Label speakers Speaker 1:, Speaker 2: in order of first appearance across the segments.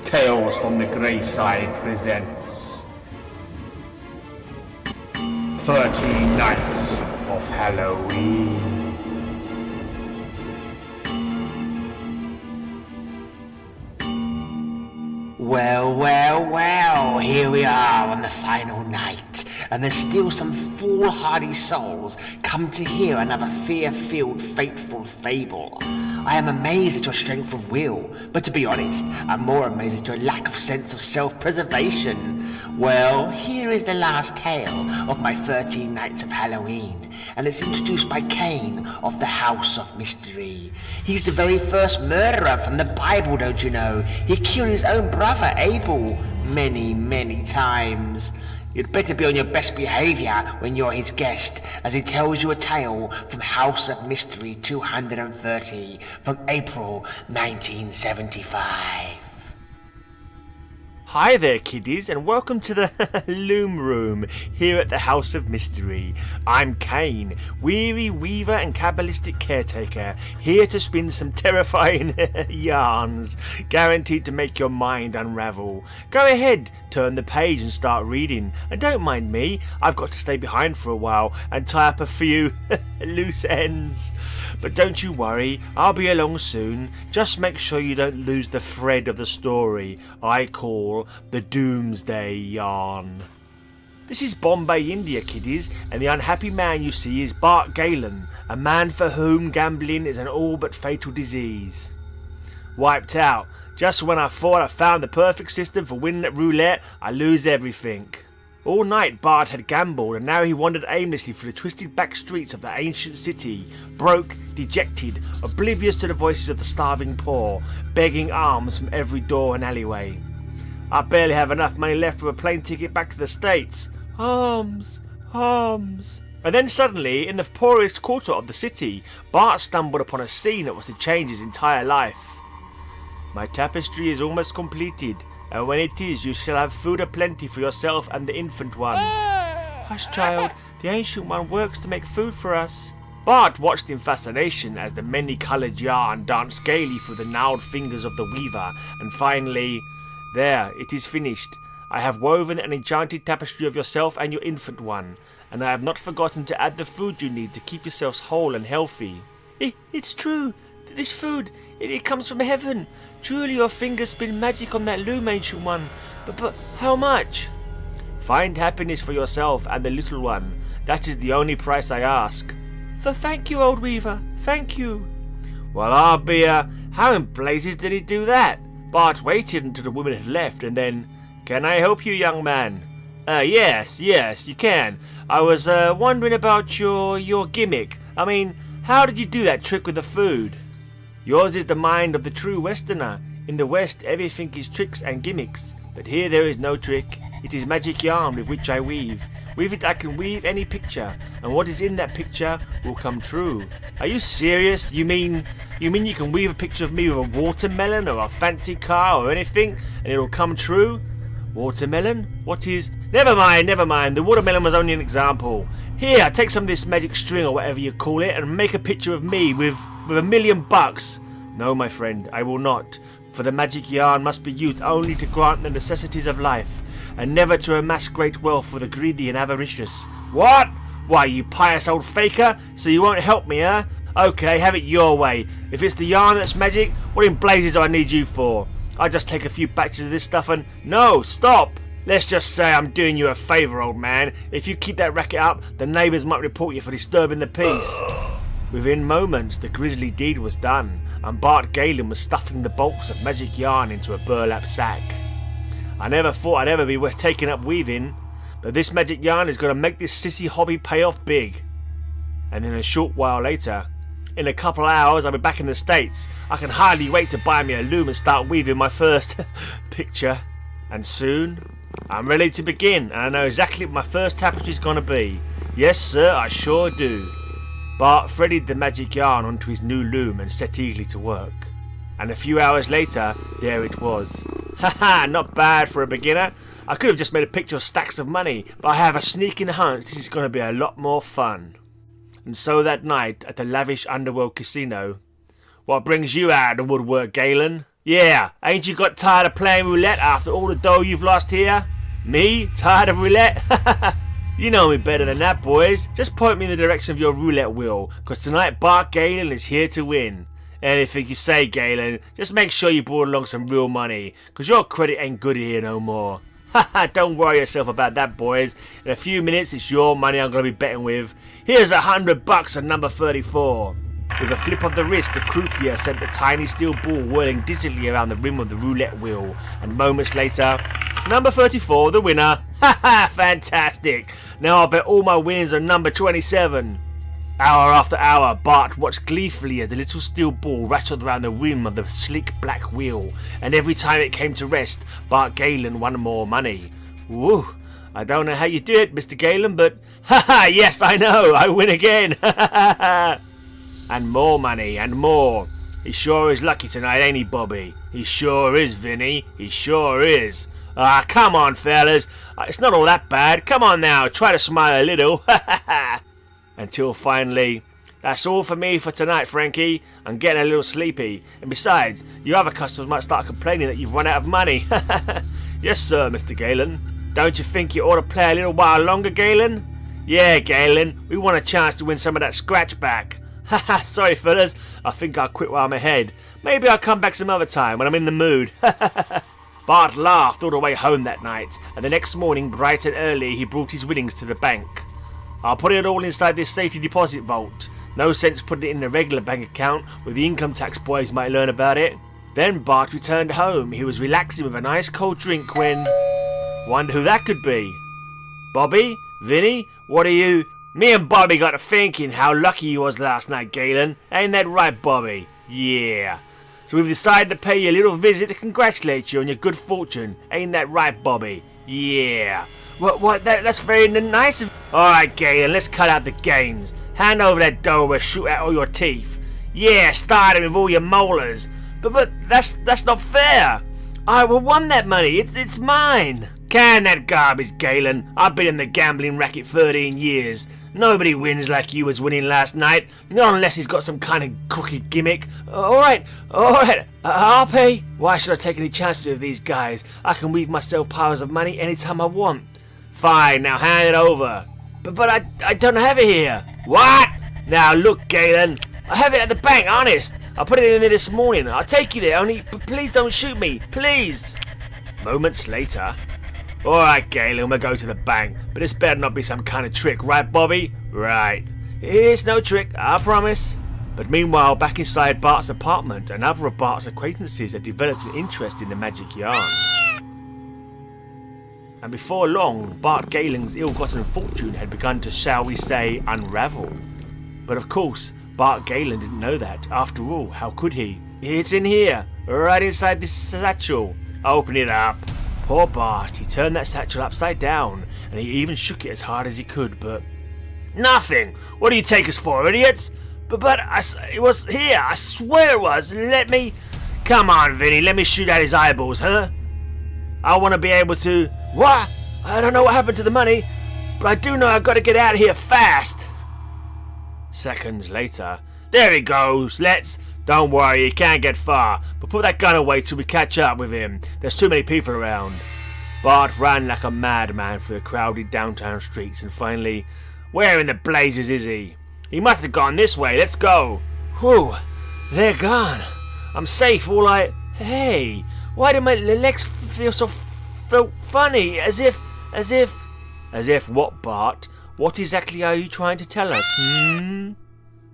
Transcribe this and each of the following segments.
Speaker 1: Tales from the Grey Side presents 13 Nights of Halloween.
Speaker 2: Well, here we are on the final night, and there's still some foolhardy souls come to hear another fear-filled, fateful fable. I am amazed at your strength of will, but to be honest, I'm more amazed at your lack of sense of self-preservation. Well, here is the last tale of my 13 Nights of Halloween, and it's introduced by Cain of the House of Mystery. He's the very first murderer from the Bible, don't you know? He killed his own brother, Abel, many times. You'd better be on your best behavior when you're his guest, as he tells you a tale from House of Mystery 230 from April 1975.
Speaker 3: Hi there, kiddies, and welcome to the Loom Room here at the House of Mystery. I'm Cain, weary weaver and Kabbalistic caretaker, here to spin some terrifying yarns, guaranteed to make your mind unravel. Go ahead, turn the page and start reading, and don't mind me, I've got to stay behind for a while and tie up a few loose ends. But don't you worry, I'll be along soon. Just make sure you don't lose the thread of the story I call the Doomsday yarn. This is Bombay, India, kiddies, and the unhappy man you see is Bart Galen, a man for whom gambling is an all but fatal disease. Wiped out. Just when I thought I found the perfect system for winning at roulette, I lose everything. All night Bart had gambled, and now he wandered aimlessly through the twisted back streets of the ancient city, broke, dejected, oblivious to the voices of the starving poor, begging alms from every door and alleyway. I barely have enough money left for a plane ticket back to the States. Alms. And then suddenly, in the poorest quarter of the city, Bart stumbled upon a scene that was to change his entire life. My tapestry is almost completed, and when it is, you shall have food aplenty for yourself and the infant one. Hush, child, the ancient one works to make food for us. Bart watched in fascination as the many-coloured yarn danced gaily through the gnarled fingers of the weaver, and finally, there, it is finished. I have woven an enchanted tapestry of yourself and your infant one, and I have not forgotten to add the food you need to keep yourselves whole and healthy. It's true. This food, it comes from heaven. Truly your fingers spin magic on that loom, ancient one. But how much? Find happiness for yourself and the little one. That is the only price I ask. Thank you, old weaver. Thank you. Well, I'll be, how in blazes did he do that? Bart waited until the woman had left, and then, can I help you, young man? Yes, you can. I was, wondering about your gimmick. I mean, how did you do that trick with the food? Yours is the mind of the true Westerner. In the West, everything is tricks and gimmicks. But here there is no trick. It is magic yarn with which I weave. With it I can weave any picture, and what is in that picture will come true. Are you serious? You mean you can weave a picture of me with a watermelon or a fancy car or anything, and it'll come true? Watermelon? What is... Never mind. The watermelon was only an example. Here, take some of this magic string or whatever you call it, and make a picture of me with $1,000,000. No, my friend, I will not, for the magic yarn must be used only to grant the necessities of life, and never to amass great wealth for the greedy and avaricious. What? Why, you pious old faker, so you won't help me, huh? Okay, have it your way. If it's the yarn that's magic, what in blazes do I need you for? I'll just take a few batches of this stuff and... No, stop! Let's just say I'm doing you a favour, old man. If you keep that racket up, the neighbours might report you for disturbing the peace. Within moments, the grisly deed was done, and Bart Galen was stuffing the bolts of magic yarn into a burlap sack. I never thought I'd ever be taking up weaving, but this magic yarn is going to make this sissy hobby pay off big. And then a short while later, in a couple of hours, I'll be back in the States. I can hardly wait to buy me a loom and start weaving my first picture. And soon, I'm ready to begin, and I know exactly what my first tapestry is going to be. Yes, sir, I sure do. Bart threaded the magic yarn onto his new loom and set eagerly to work. And a few hours later, there it was. Haha, not bad for a beginner. I could have just made a picture of stacks of money, but I have a sneaking hunch this is going to be a lot more fun. And so that night at the lavish underworld casino... What brings you out of the woodwork, Galen? Yeah, ain't you got tired of playing roulette after all the dough you've lost here? Me? Tired of roulette? You know me better than that, boys. Just point me in the direction of your roulette wheel, cause tonight Bart Galen is here to win. Anything you say, Galen, just make sure you brought along some real money, cause your credit ain't good here no more. Haha, don't worry yourself about that, boys. In a few minutes, it's your money I'm gonna be betting with. Here's $100 on number 34. With a flip of the wrist, the croupier sent the tiny steel ball whirling dizzily around the rim of the roulette wheel, and moments later, number 34, the winner. Haha, fantastic! Now I'll bet all my winnings on number 27. Hour after hour, Bart watched gleefully as the little steel ball rattled around the rim of the sleek black wheel, and every time it came to rest, Bart Galen won more money. Woo! I don't know how you do it, Mr. Galen, but haha, yes, I know, I win again! And more money, and more. He sure is lucky tonight, ain't he, Bobby? He sure is, Vinny. He sure is. Ah, come on, fellas. It's not all that bad. Come on now, try to smile a little. Until finally, that's all for me for tonight, Frankie. I'm getting a little sleepy. And besides, your other customers might start complaining that you've run out of money. Yes, sir, Mr. Galen. Don't you think you ought to play a little while longer, Galen? Yeah, Galen. We want a chance to win some of that scratch back. Haha, sorry fellas, I think I'll quit while I'm ahead. Maybe I'll come back some other time when I'm in the mood. Bart laughed all the way home that night, and the next morning, bright and early, he brought his winnings to the bank. I'll put it all inside this safety deposit vault. No sense putting it in a regular bank account where the income tax boys might learn about it. Then Bart returned home. He was relaxing with a nice cold drink when... Wonder who that could be? Bobby? Vinny? What are you... Me and Bobby got to thinking how lucky you was last night, Galen. Ain't that right, Bobby? Yeah. So we've decided to pay you a little visit to congratulate you on your good fortune. Ain't that right, Bobby? Yeah. What, that's very nice of... Alright, Galen, let's cut out the games. Hand over that dough or we'll shoot out all your teeth. Yeah, starting with all your molars. But that's not fair. I won that money. It's mine. Can that garbage, Galen. I've been in the gambling racket 13 years. Nobody wins like you was winning last night, not unless he's got some kind of crooked gimmick. Alright, I'll pay. Why should I take any chances with these guys? I can weave myself piles of money anytime I want. Fine, now hand it over. But I don't have it here. What? Now look, Galen, I have it at the bank, honest. I put it in there this morning. I'll take you there, only please don't shoot me, please. Moments later... Alright, Galen, we'll go to the bank, but this better not be some kind of trick, right, Bobby? Right. It's no trick, I promise. But meanwhile, back inside Bart's apartment, another of Bart's acquaintances had developed an interest in the magic yarn. And before long, Bart Galen's ill-gotten fortune had begun to, shall we say, unravel. But of course, Bart Galen didn't know that. After all, how could he? It's in here, right inside this satchel. Open it up. Poor Bart, he turned that satchel upside down, and he even shook it as hard as he could, but... Nothing! What do you take us for, idiots? But it was here, I swear it was. Let me... Come on, Vinny, let me shoot out his eyeballs, huh? I want to be able to... What? I don't know what happened to the money, but I do know I've got to get out of here fast. Seconds later... There he goes, let's... Don't worry, he can't get far, but put that gun away till we catch up with him. There's too many people around. Bart ran like a madman through the crowded downtown streets, and finally, where in the blazes is he? He must have gone this way, let's go. Whew, they're gone. I'm safe, Hey, why do my legs feel so funny, as if... As if what, Bart? What exactly are you trying to tell us,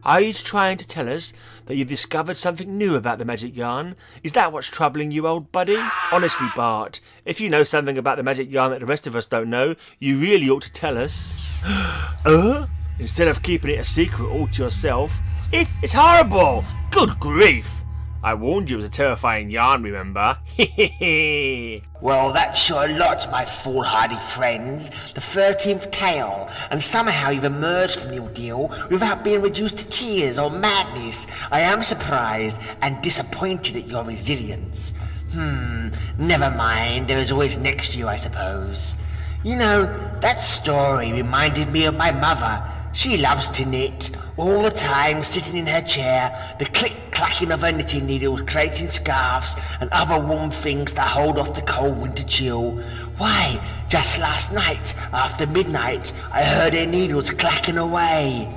Speaker 3: Are you trying to tell us that you've discovered something new about the magic yarn? Is that what's troubling you, old buddy? Honestly, Bart, if you know something about the magic yarn that the rest of us don't know, you really ought to tell us. Instead of keeping it a secret all to yourself. It's horrible! Good grief! I warned you it was a terrifying yarn, remember?
Speaker 2: Well, that's sure a lot, my foolhardy friends. The 13th tale, and somehow you've emerged from the ordeal without being reduced to tears or madness. I am surprised and disappointed at your resilience. Never mind, there is always next year, I suppose. You know, that story reminded me of my mother. She loves to knit, all the time sitting in her chair, the click-clack clacking of her knitting needles, creating scarves and other warm things that hold off the cold winter chill. Why, just last night, after midnight, I heard her needles clacking away.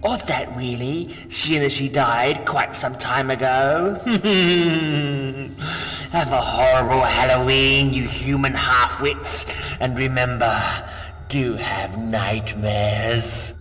Speaker 2: Odd that really, seeing as she died quite some time ago. Have a horrible Halloween, you human half-wits, and remember, do have nightmares.